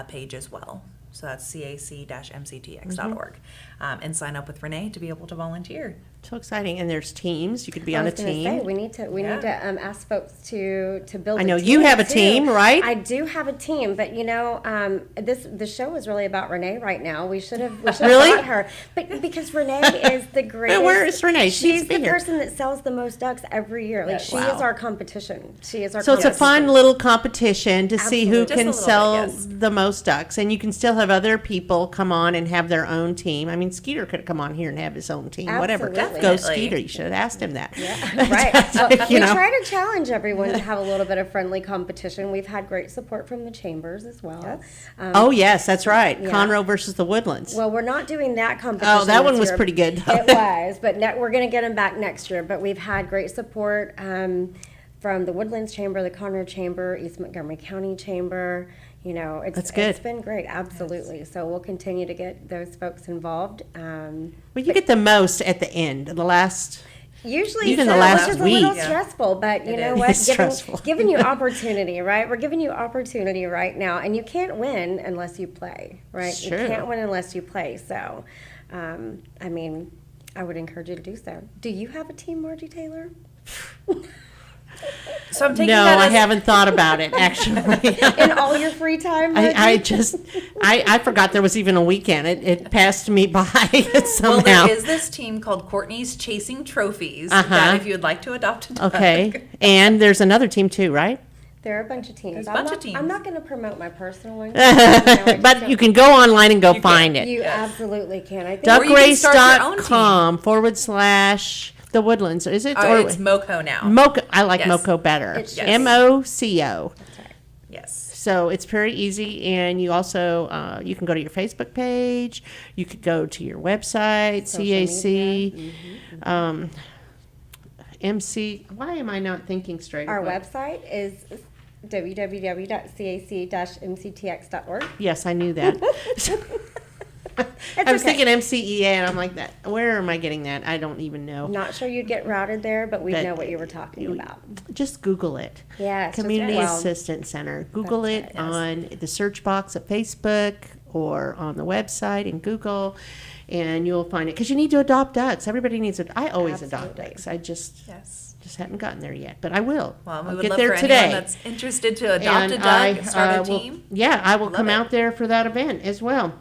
page as well. So that's cac-mctx.org. And sign up with Renee to be able to volunteer. So exciting. And there's teams. You could be I on a was gonna team. say, we need to ask folks to build. I a know you team, have a too. team, right? I do have a team, but the show is really about Renee right now. We should have Really? got her, but because Renee is the greatest. Where is Renee? She needs She's to be the here. person that sells the most ducks every year. Like she Wow. is our competition. She is our. So it's a fun competition. little competition to see who Absolutely. can Just a little sell bit, the most ducks. And you can still have other people come on and have their own team. I mean, Skeeter could come on here and have his own team, whatever. Absolutely. Go Definitely. Skeeter. You should have asked him that. Right. Well, You we know. try to challenge everyone to have a little bit of friendly competition. We've had great support from the chambers as well. Oh, yes, that's right. Yeah. Conroe versus the Woodlands. Well, we're not doing that competition. Oh, that one this was year. pretty good, though. It was, but we're going to get them back next year. But we've had great support from the Woodlands Chamber, the Conroe Chamber, East Montgomery County Chamber. That's good. It's been great, absolutely. So we'll continue to get those folks involved. Well, you get the most at the end, the last. Usually, Even so, the last which is week. a little stressful, but you It know is. what? It's stressful. Giving you opportunity, right? We're giving you opportunity right now, and you can't win unless you play, right? Sure. You can't win unless you play. So, I mean, I would encourage you to do so. Do you have a team, Margie Taylor? So I'm taking No, that I as haven't thought about it, actually. In all your free time, Margie? I forgot there was even a weekend. It passed me by Well, somehow. there is this team called Courtney's Chasing Trophies Uh-huh. that if you would like to adopt a dog. Okay. And there's another team too, right? There are a bunch of teams. There's a I'm bunch not, of teams. I'm not going to promote my personal one. I But just you can go online and go You find can. it. You absolutely can. I think Or you can start your own team. duckrace.com/the Woodlands. Is it? Oh, it's MoCo now. Moco. I like Yes. Moco better. It's Yes. MoCo. Yes. So it's very easy, and you also you can go to your Facebook page. You could go to your website, CAC, MC. Why am I not thinking straight? our away? website is www.cac-mctx.org. Yes, I knew that. I was thinking MCEA, and I'm like, that. Where am I getting that? I don't even know. Not sure you'd get routed there, but we But know what you were talking about. Just Google it. Yes, Community well, Assistance Center. Google That's it right, yes. on the search box at Facebook or on the website in Google, and you'll find it. Because you need to adopt ducks. Everybody needs it. I always adopt ducks. I just hadn't gotten there yet, but I will. Well, we I'll would get love there for today. anyone that's interested to adopt a duck and start a team. I will come out there for that event as well.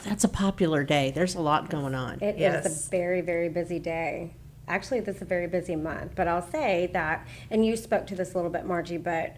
That's a popular day. There's a lot going on. It is a very, very busy day. Actually, this is a very busy month, but I'll say that, and you spoke to this a little bit, Margie, but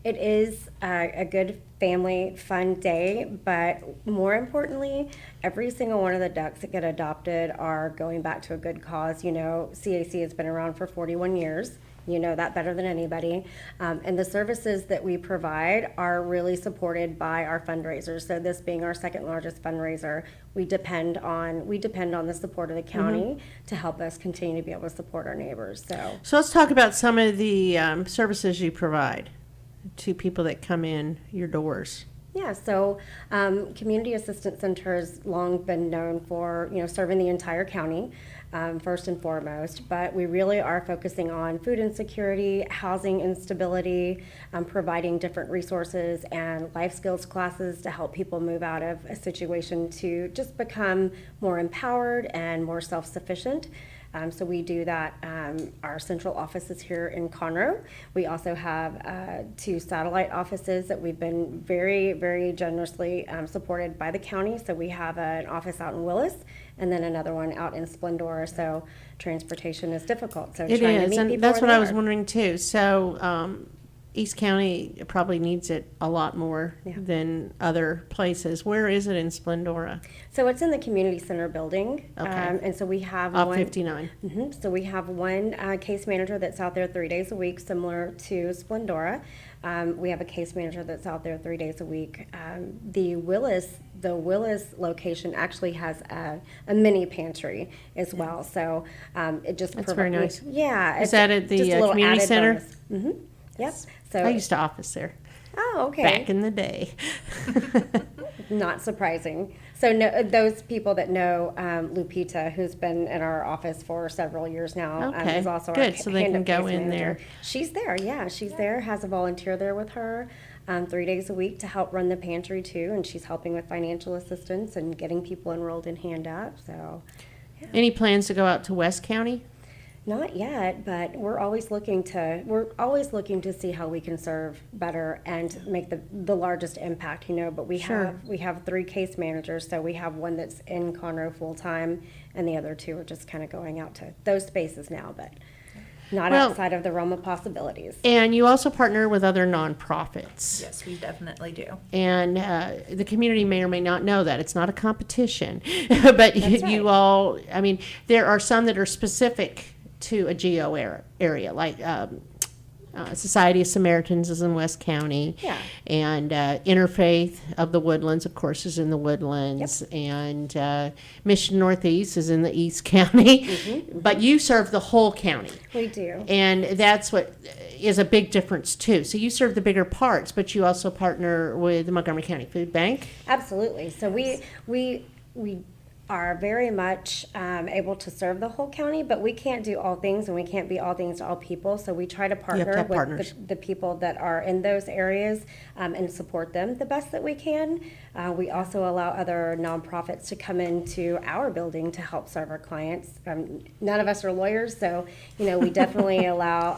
it is a good family fun day, but more importantly, every single one of the ducks that get adopted are going back to a good cause. You know, CAC has been around for 41 years. You know that better than anybody. And the services that we provide are really supported by our fundraisers. So this being our second largest fundraiser, we depend on the support of the county to help us continue to be able to support our neighbors. So let's talk about some of the services you provide to people that come in your doors. Yeah, so Community Assistance Center has long been known for, serving the entire county, first and foremost, but we really are focusing on food insecurity, housing instability, providing different resources and life skills classes to help people move out of a situation to just become more empowered and more self-sufficient. So we do that. Our central office is here in Conroe. We also have 2 satellite offices that we've been very, very generously supported by the county. So we have an office out in Willis and then another one out in Splendora. So transportation is difficult. So It trying to is, meet and people that's where what they I was are. wondering too. So East County probably needs it a lot more than other places. Where is it in Splendora? So it's in the community center building. Okay. And so we have Off one. 59. So we have one case manager that's out there 3 days a week, similar to Splendora. We have a case manager that's out there 3 days a week. The Willis location actually has a mini pantry as well. So it just That's very nice. Yeah. Is it's that at the just a little community added center? bonus. Yep. So I used to office there. Oh, okay. Back in the day. Not surprising. So those people that know Lupita, who's been in our office for several years now, Okay, is also good, our so they can hand-up go case in manager. there. She's there, yeah, she's there, has a volunteer there with her 3 days a week to help run the pantry too, and she's helping with financial assistance and getting people enrolled in Hand Up, so. Any plans to go out to West County? Not yet, but we're always looking to see how we can serve better and make the largest impact, but we have 3 case managers, so we have one that's in Conroe full time and the other 2 are just kind of going out to those spaces now, but not outside of the realm of possibilities. And you also partner with other nonprofits. Yes, we definitely do. And the community may or may not know that. It's not a competition. But you all, there are some that are specific to a geo area, like Society of Samaritans is in West County. Yeah. And Interfaith of the Woodlands, of course, is in the Woodlands. Yep. And Mission Northeast is in the East County. But you serve the whole county. We do. And that's what is a big difference, too. So you serve the bigger parts, but you also partner with the Montgomery County Food Bank. Absolutely. So we are very much able to serve the whole county, but we can't do all things and we can't be all things to all people. So we try to partner with the people that are in those areas and support them the best that we can. We also allow other nonprofits to come into our building to help serve our clients. None of us are lawyers, so we definitely allow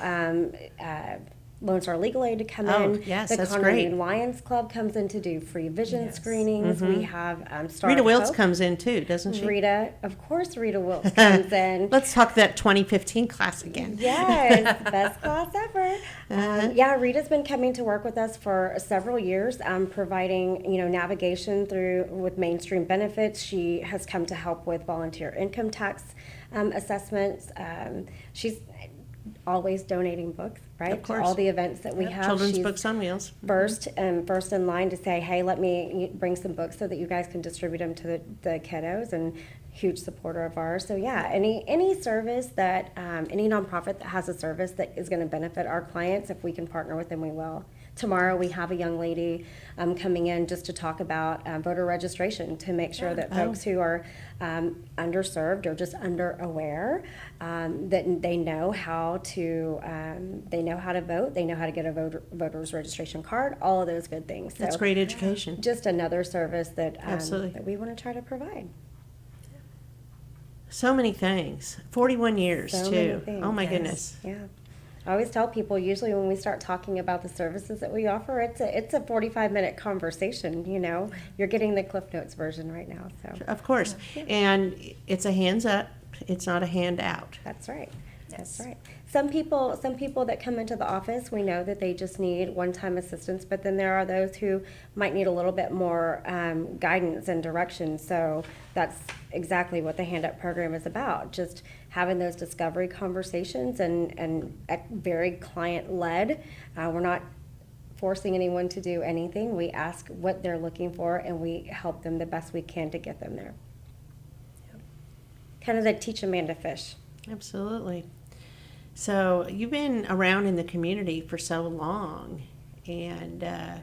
Lone Star Legal Aid to come in. Yes, the that's Conroe great. Union Lions Club comes in to do free vision screenings. We have Star Rita of Wills Hope. comes in, too, doesn't she? Of course Rita Wills comes in. Let's talk that 2015 class again. Yes, best class ever. Rita's been coming to work with us for several years, providing navigation with mainstream benefits. She has come to help with volunteer income tax assessments. She's always donating books, right? Of course. To all the events that we have. Children's She's Books on Wheels. first in line to say, hey, let me bring some books so that you guys can distribute them to the kiddos, and huge supporter of ours. So yeah, any service that any nonprofit that has a service that is going to benefit our clients, if we can partner with them, we will. Tomorrow we have a young lady coming in just to talk about voter registration, to make sure that folks who are underserved or just underaware, that they know how to vote, they know how to get a voter's registration card, all of those good things. That's So great education. just another service that Absolutely. that we want to try to provide. So many things. 41 years, So too. many things. Oh, my Yes. goodness. Yeah. I always tell people, usually when we start talking about the services that we offer, it's a 45-minute conversation, you know. You're getting the Cliff Notes version right now, so. Of course. And it's a hands up. It's not a hand out. That's right. That's right. Some people that come into the office, we know that they just need one-time assistance, but then there are those who might need a little bit more guidance and direction. So that's exactly what the Hand Up program is about, just having those discovery conversations and very client-led. We're not forcing anyone to do anything. We ask what they're looking for, and we help them the best we can to get them there. Kind of like teach a man to fish. Absolutely. So you've been around in the community for so long, and I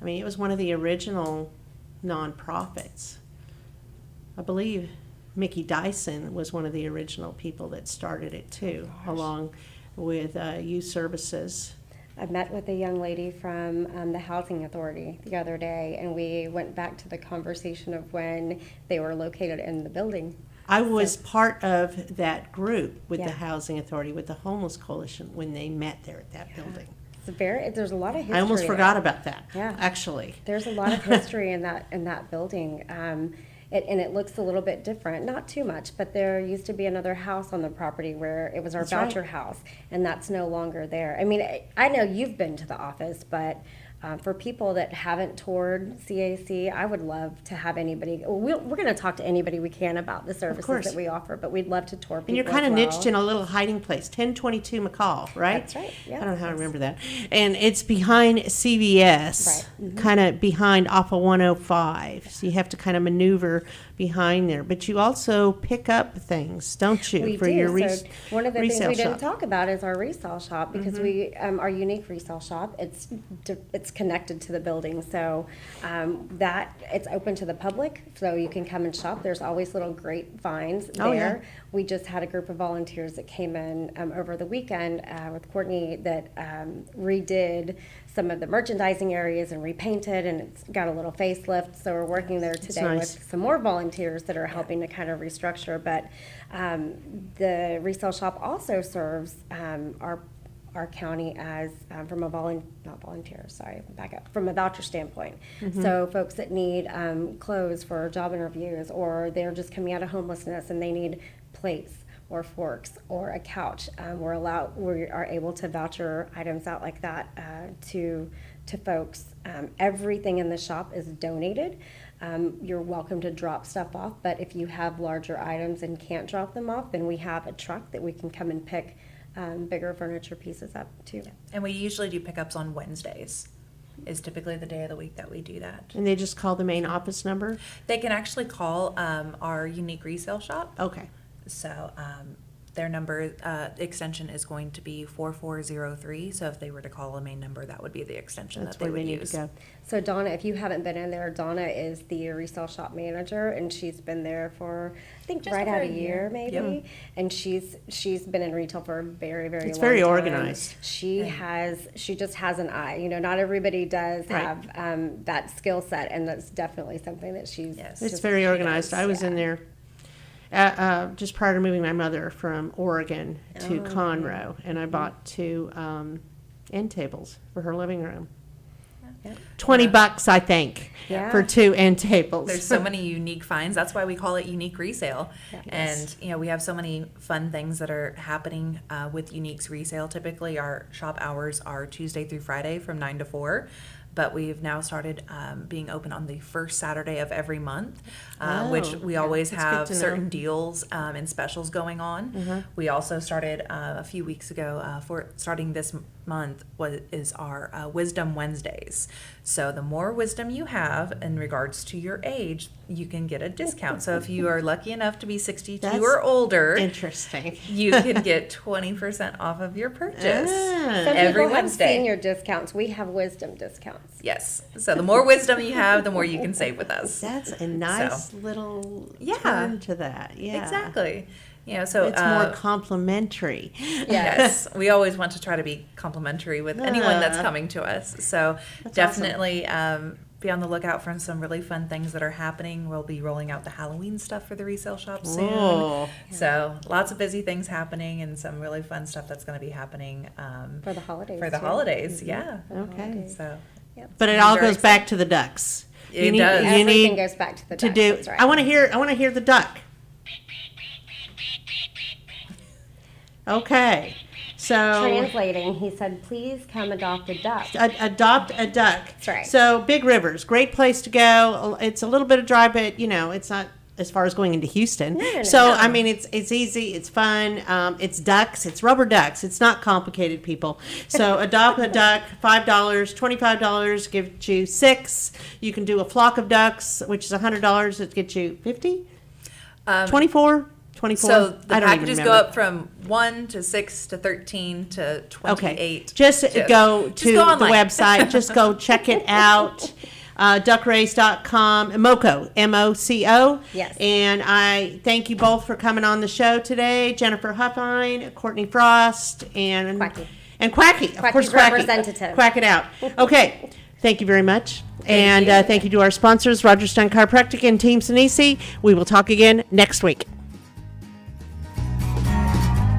mean, it was one of the original nonprofits. I believe Mickey Dyson was one of the original people that started it too, along with youth services. I met with a young lady from the Housing Authority the other day, and we went back to the conversation of when they were located in the building. I was part of that group with Yeah. the Housing Authority, with the Homeless Coalition, when they met there at that building. There's a lot of history. I almost there. forgot about that, Yeah. actually. There's a lot of history in that building. And it looks a little bit different, not too much, but there used to be another house on the property where it was our That's right. voucher house, and that's no longer there. I mean, I know you've been to the office, but for people that haven't toured CAC, I would love to have anybody. We're going to talk to anybody we can about the services course. that we offer, but we'd love to tour people. And you're kind of as well. niched in a little hiding place, 1022 McCall, right? That's right, yeah. I don't know how I remember that. And it's behind CVS, Right, mhm. kind of behind off of 105. So you have to kind of maneuver behind there. But you also pick up things, don't you, We for do. your So one of the things resale we didn't shop? talk about is our resale shop, because we our unique resale shop. It's connected to the building, so that it's open to the public, so you can come and shop. There's always little grapevines there. Oh, yeah. We just had a group of volunteers that came in over the weekend with Courtney that redid some of the merchandising areas and repainted, and it's got a little facelift. So we're working there today nice. with some more volunteers that are helping to kind of restructure. But the resale shop also serves our county as from a from a voucher standpoint. So folks that need clothes for job interviews, or they're just coming out of homelessness and they need plates or forks or a couch, we are able to voucher items out like that to folks. Everything in the shop is donated. You're welcome to drop stuff off, but if you have larger items and can't drop them off, then we have a truck that we can come and pick bigger furniture pieces up too. And we usually do pickups on Wednesdays, is typically the day of the week that we do that. And they just call the main office number? They can actually call our unique resale shop. Okay. So their number extension is going to be 4403. So if they were to call a main number, that would be the extension That's that they where would they need use. to go. So Donna, if you haven't been in there, Donna is the resale shop manager, and she's been there for, I think, Just right over out a a year maybe. Yep. And she's been in retail for a very, very It's long very time. organized. She just has an eye. You know, not everybody does Right. have that skill set, and that's definitely something that she's. Yes. It's just- very she organized. does, I was yeah. in there just prior to moving my mother from Oregon to Conroe, and I bought 2 end tables for her living room. Yep. $20, I think, Yeah. for 2 end tables. There's so many unique finds. That's why we call it unique resale. Yes. And we have so many fun things that are happening with Unique's resale. Typically, our shop hours are Tuesday through Friday from 9 to 4. but we've now started being open on the first Saturday of every month, which we always That's have good to know. certain deals and specials going on. Mm-hmm. We also started a few weeks ago for starting this month is our Wisdom Wednesdays. So the more wisdom you have in regards to your age, you can get a discount. So if you are lucky enough to be 62 That's or older, interesting. you can get 20% off of your purchase Some every people have Wednesday. senior discounts. We have wisdom discounts. Yes. So the more wisdom you have, the more you can save with us. That's a nice little turn to that. Yeah. Exactly. You know, so It's more complimentary. yes, we always want to try to be complimentary with anyone that's coming to us. So That's definitely be on the lookout for some really fun things that are happening. We'll be rolling out the Halloween stuff for the Resale Shop soon. Whoa. So lots of busy things happening and some really fun stuff that's going to be happening For the holidays. for the too. holidays. Yeah. Okay. So But it I'm all very goes back to the ducks. It does. You Everything need goes back to the to ducks, do. that's right. I want to hear the duck. Okay. So Translating, he said, please come adopt a duck. adopt a duck. That's right. So Big Rivers, great place to go. It's a little bit of drive, but it's not as far as going into Houston. No. So I mean, it's easy, it's fun. It's ducks, it's rubber ducks. It's not complicated, people. So adopt a duck, $5, $25 gives you 6. You can do a flock of ducks, which is $100. It gets you 50, 24. 24. So the I don't even packages go remember. up from 1 to 6 to 13 to 28. Okay. Just go to the online. website. Just go check it out. Duckrace.com. Moco, M-O-C-O. Yes. And I thank you both for coming on the show today. Jennifer Huffine, Courtney Frost, and Quacky. And Quacky. Of course, Quacky's Quacky. representative. Quack it out. Okay. Thank you very much. And thank you to our sponsors, Roger Stein Chiropractic and Team Sinisi. We will talk again next week.